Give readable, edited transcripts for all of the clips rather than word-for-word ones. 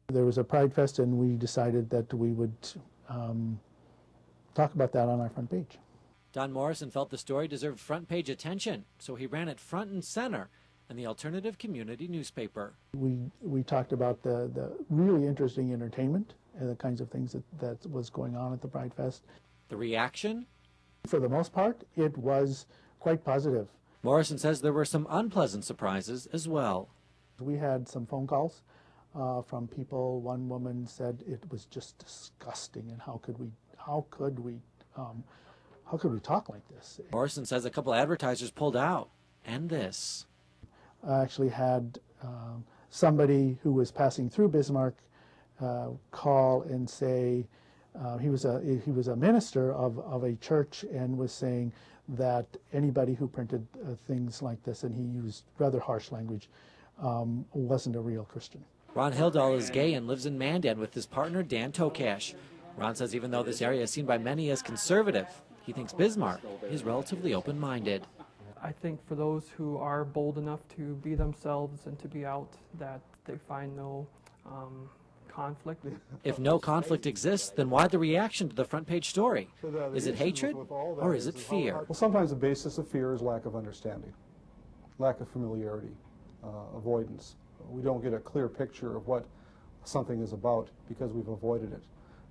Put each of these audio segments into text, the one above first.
There was a Pride Fest, and we decided that we would talk about that on our front page. Don Morrison felt the story deserved front page attention, so he ran it front and center in the alternative community newspaper. We talked about the really interesting entertainment and the kinds of things that was going on at the Pride Fest. The reaction? For the most part, it was quite positive. Morrison says there were some unpleasant surprises as well. We had some phone calls from people. One woman said it was just disgusting, and how could we talk like this? Morrison says a couple advertisers pulled out, and this. I actually had somebody who was passing through Bismarck call and say he was a minister of a church, and was saying that anybody who printed things like this, and he used rather harsh language, wasn't a real Christian. Ron Hildahl is gay and lives in Mandan with his partner Dan Tokash. Ron says even though this area is seen by many as conservative, he thinks Bismarck is relatively open-minded. I think for those who are bold enough to be themselves and to be out, that they find no conflict. If no conflict exists, then why the reaction to the front page story? Is it hatred or is it fear? Well, sometimes the basis of fear is lack of understanding, lack of familiarity, avoidance. We don't get a clear picture of what something is about because we've avoided it,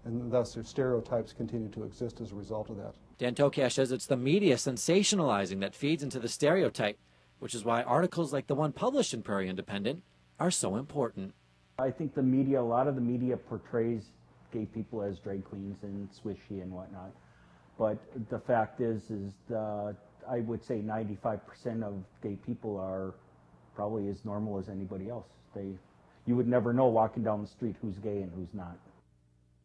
and thus their stereotypes continue to exist as a result of that. Dan Tokash says it's the media sensationalizing that feeds into the stereotype, which is why articles like the one published in Prairie Independent are so important. I think the media, a lot of the media portrays gay people as drag queens and swishy and whatnot, but the fact is I would say 95% of gay people are probably as normal as anybody else. You would never know walking down the street who's gay and who's not.